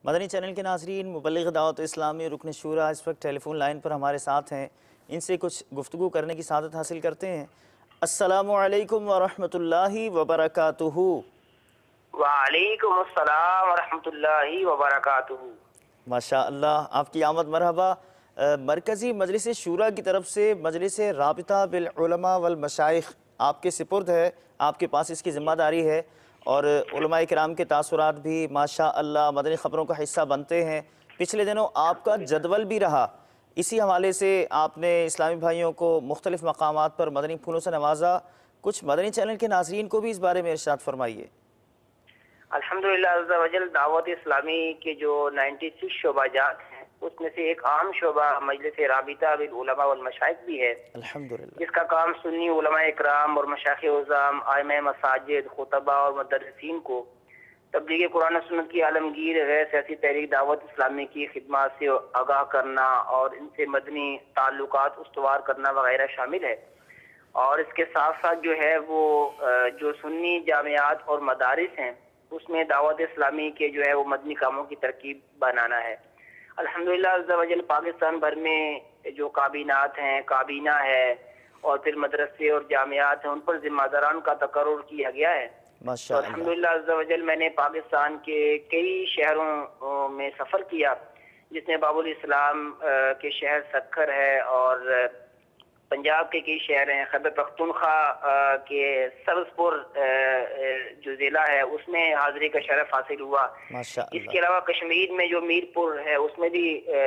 مدنی channel کے ناظرین، مبلغ دعوت اسلامی رکن شورا اس وقت ٹیلی فون لائن پر ہمارے ساتھ ہیں، ان سے کچھ گفتگو کرنے کی سعادت حاصل کرتے ہیں۔ السلام علیکم ورحمۃ اللہ وبرکاتہ۔ وعلیکم السلام ورحمۃ اللہ وبرکاتہ۔ ماشاء اللہ، آپ کی آمد مرحبا۔ مرکزی مجلس شورا کی طرف سے مجلس رابطہ بالعلماء والمشائخ آپ کے سپرد ہے، آپ کے پاس اس کی ذمہ داری ہے، اور علماء کرام کے تاثرات بھی ماشاء اللہ مدنی خبروں کا حصہ بنتے ہیں۔ پچھلے دنوں آپ کا جدول بھی رہا، اسی حوالے سے آپ نے اسلامی بھائیوں کو مختلف مقامات پر مدنی پھولوں سے نوازا۔ کچھ مدنی چینل کے ناظرین کو بھی اس بارے میں ارشاد فرمائیے۔ الحمدللہ عز و جل، دعوت اسلامی کے جو 96 شعبہ جات ہیں اس میں سے ایک عام شعبہ مجلس رابطہ بالعلماء والمشائخ بھی ہے، الحمدللہ، جس کا کام سنی علماء اکرام اور مشائخ عظام، ائمہ مساجد، خطبہ اور مدرسین کو تبلیغ قرآن و سنت کی عالمگیر غیر سیاسی تحریک دعوت اسلامی کی خدمات سے آگاہ کرنا اور ان سے مدنی تعلقات استوار کرنا وغیرہ شامل ہے۔ اور اس کے ساتھ ساتھ جو ہے وہ جو سنی جامعات اور مدارس ہیں اس میں دعوت اسلامی کے جو ہے وہ مدنی کاموں کی ترکیب بنانا ہے۔ الحمدللہ عز و جل، پاکستان بھر میں جو کابینات ہیں، کابینہ ہے اور پھر مدرسے اور جامعات ہیں، ان پر ذمہ داران کا تقرر کیا گیا ہے۔ تو الحمدللہ عز و جل، میں نے پاکستان کے کئی شہروں میں سفر کیا، جس میں باب الاسلام کے شہر سکھر ہے، اور پنجاب کے کئی شہر ہیں، خیبر پختونخوا کے سبز-پور جو ضلع ہے اس میں حاضری کا شرف حاصل ہوا۔ اس کے علاوہ کشمیر میں جو میر پور ہے اس میں بھی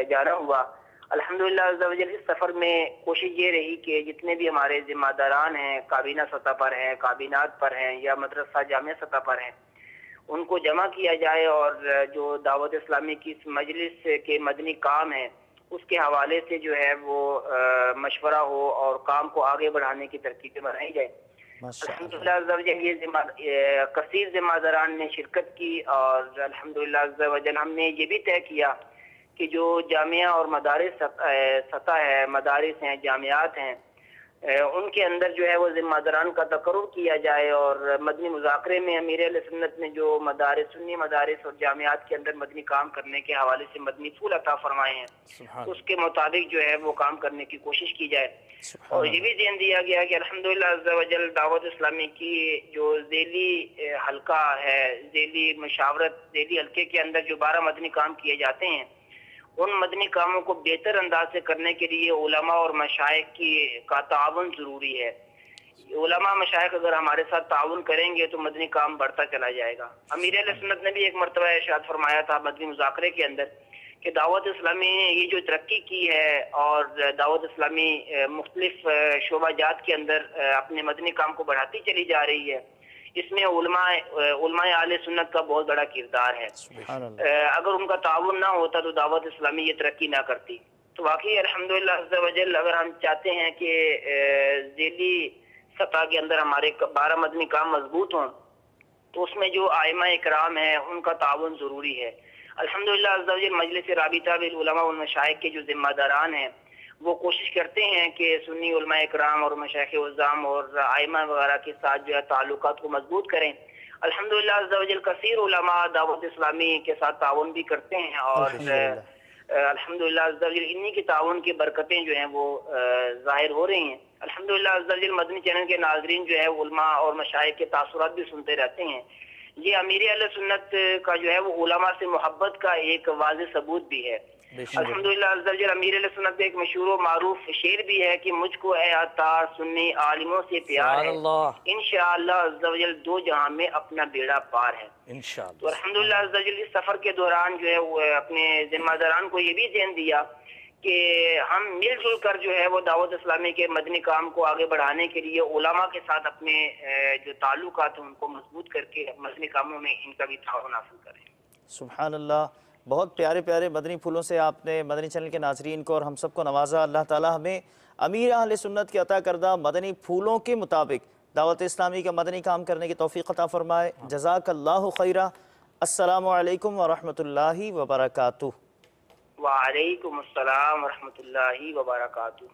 جانا ہوا۔ الحمدللہ عز و جل، اس سفر میں کوشش یہ رہی کہ جتنے بھی ہمارے ذمہ داران ہیں، کابینہ سطح پر ہیں، کابینات پر ہیں یا مدرسہ جامعہ سطح پر ہیں، ان کو جمع کیا جائے اور جو دعوت اسلامی کی اس مجلس کے مدنی کام ہے اس کے حوالے سے جو ہے وہ مشورہ ہو اور کام کو آگے بڑھانے کی ترکیبیں بنائی جائے۔ الحمدللہ عز و جل، یہ کثیر ذمہ داران نے شرکت کی، اور الحمدللہ عز و جل ہم نے یہ بھی طے کیا کہ جو جامعہ اور مدارس سطح ہے، مدارس ہیں، جامعات ہیں، ان کے اندر جو ہے وہ ذمہ داران کا تقرر کیا جائے، اور مدنی مذاکرے میں امیر اہل سنت نے جو مدارس، سنی مدارس اور جامعات کے اندر مدنی کام کرنے کے حوالے سے مدنی پھول عطا فرمائے ہیں، اس کے مطابق جو ہے وہ کام کرنے کی کوشش کی جائے۔ اور یہ بھی ذہن دیا گیا کہ الحمدللہ عز و جل، دعوت اسلامی کی جو ذیلی حلقہ ہے، ذیلی مشاورت، ذیلی حلقے کے اندر جو 12 مدنی کام کیے جاتے ہیں، ان مدنی کاموں کو بہتر انداز سے کرنے کے لیے علماء اور مشائخ کا تعاون ضروری ہے۔ علماء مشائخ اگر ہمارے ساتھ تعاون کریں گے تو مدنی کام بڑھتا چلا جائے گا۔ امیر اہل سنت نے بھی ایک مرتبہ ارشاد فرمایا تھا مدنی مذاکرے کے اندر کہ دعوت اسلامی نے یہ جو ترقی کی ہے اور دعوت اسلامی مختلف شعبہ جات کے اندر اپنے مدنی کام کو بڑھاتی چلی جا رہی ہے، اس میں علماء اہل سنت کا بہت بڑا کردار ہے۔ اگر ان کا تعاون نہ ہوتا تو دعوت اسلامی یہ ترقی نہ کرتی۔ تو واقعی الحمدللہ عز و جل، اگر ہم چاہتے ہیں کہ ذیلی سطح کے اندر ہمارے 12 مدنی کام مضبوط ہوں تو اس میں جو ائمہ اکرام ہیں ان کا تعاون ضروری ہے۔ الحمدللہ عز و جل، مجلس رابطہ بالعلماء والمشائخ کے جو ذمہ داران ہیں وہ کوشش کرتے ہیں کہ سنی علماء اکرام اور مشائخ عظام اور ائمہ وغیرہ کے ساتھ جو ہے تعلقات کو مضبوط کریں۔ الحمدللہ عز و جل، کثیر علماء دعوت اسلامی کے ساتھ تعاون بھی کرتے ہیں، اور الحمدللہ عز و جل انہی کی تعاون کی برکتیں جو ہیں وہ ظاہر ہو رہی ہیں۔ الحمدللہ عز و جل، مدنی چینل کے ناظرین جو ہے علماء اور مشائخ کے تاثرات بھی سنتے رہتے ہیں۔ یہ امیر اہل سنت کا جو ہے وہ علماء سے محبت کا ایک واضح ثبوت بھی ہے۔ الحمدللہ عز و جل، امیر اہل سنت کا ایک مشہور و معروف شعر بھی ہے کہ مجھ کو اے عطار سنی عالموں سے پیار ہے، انشاءاللہ عز و جل دو جہاں میں اپنا بیڑا پار ہے۔ تو الحمدللہ عز و جل، اس سفر کے دوران جو ہے وہ اپنے ذمہ داران کو یہ بھی ذہن دیا کہ ہم مل جل کر جو ہے وہ دعوت اسلامی کے مدنی کام کو آگے بڑھانے کے لیے علماء کے ساتھ اپنے جو تعلقات ہیں ان کو مضبوط کر کے مدنی کاموں میں ان کا بھی تعاون حاصل کریں۔ سبحان اللہ، بہت پیارے پیارے مدنی پھولوں سے آپ نے مدنی چینل کے ناظرین کو اور ہم سب کو نوازا۔ اللہ تعالی ہمیں امیر اہل سنت کے عطا کردہ مدنی پھولوں کے مطابق دعوت اسلامی کا مدنی کام کرنے کی توفیق عطا فرمائے۔ جزاک اللہ خیرہ۔ السلام علیکم ورحمۃ اللہ وبرکاتہ۔ وعلیکم السلام ورحمۃ اللہ وبرکاتہ۔